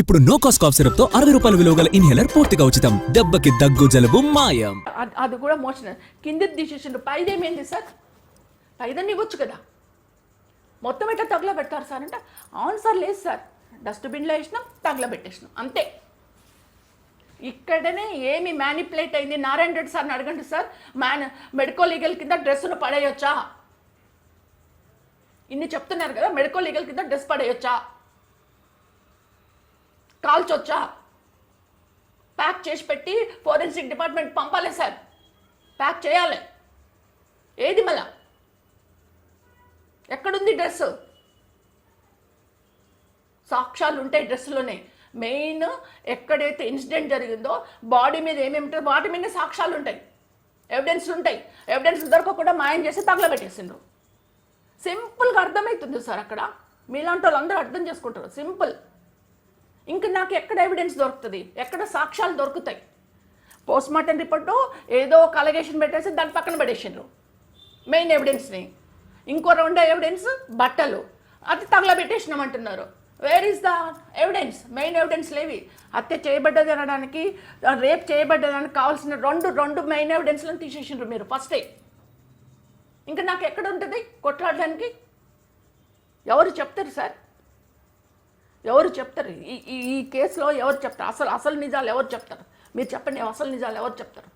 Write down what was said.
ఇప్పుడు no cost cough syrup తో 60 రూపాయల విలువ గల ఇన్హేలర్ పూర్తిగా ఉచితం. దెబ్బకి దగ్గు జలుబు మాయం. అది కూడా మోషన్ కింద తీసేసిండు. పైదేమైంది సార్? పైదని ఇవ్వచ్చు కదా. మొత్తం ఎట్లా తగల పెడతారు సార్ అంటే, అవును సార్ లేదు సార్, డస్ట్బిన్లో వేసినాం, తగల పెట్టేసినాం అంతే. ఇక్కడనే ఏమి మ్యానిపులేట్ అయింది? నారాయణ రెడ్డి సార్ని అడగండి సార్. మెడికో లీగల్ కింద డ్రెస్సును పడేయొచ్చా? ఇన్ని చెప్తున్నారు కదా, మెడికో లీగల్ కింద డ్రెస్ పడేయొచ్చా? కాల్చొచ్చా? ప్యాక్ చేసి పెట్టి ఫోరెన్సిక్ డిపార్ట్మెంట్ పంపాలి సార్, ప్యాక్ చేయాలి. ఏది మళ్ళా ఎక్కడుంది డ్రెస్సు? సాక్ష్యాలు ఉంటాయి డ్రెస్సులోనే. మెయిన్ ఎక్కడైతే ఇన్సిడెంట్ జరిగిందో బాడీ మీద ఏమేమి ఉంటుందో వాటి మీద సాక్ష్యాలు ఉంటాయి, ఎవిడెన్స్ ఉంటాయి. ఎవిడెన్స్ దొరకకుండా మాయం చేసి తగలబెట్టేసిండ్రు. సింపుల్గా అర్థమవుతుంది సార్. అక్కడ మీలాంటి వాళ్ళు అందరూ అర్థం చేసుకుంటారు, సింపుల్. ఇంక నాకు ఎక్కడ ఎవిడెన్స్ దొరుకుతుంది? ఎక్కడ సాక్ష్యాలు దొరుకుతాయి? పోస్ట్ మార్టం రిపోర్టు ఏదో ఒక అలిగేషన్ పెట్టేసి దాని పక్కన పడేసిండ్రు మెయిన్ ఎవిడెన్స్ని. ఇంకో రెండో ఎవిడెన్స్ బట్టలు, అది తగలబెట్టేసినామంటున్నారు. Where is the evidence? Main evidence లేవి. హత్య చేయబడ్డది అనడానికి, రేప్ చేయబడ్డదానికి కావాల్సిన రెండు మెయిన్ ఎవిడెన్స్లను తీసేసిండ్రు మీరు ఫస్టే. ఇంకా నాకు ఎక్కడ ఉంటుంది కొట్లాడడానికి? ఎవరు చెప్తారు సార్? ఎవరు చెప్తారు? ఈ కేసులో ఎవరు చెప్తారు? అసలు నిజాలు ఎవరు చెప్తారు? మీరు చెప్పండి, అసలు నిజాలు ఎవరు చెప్తారు?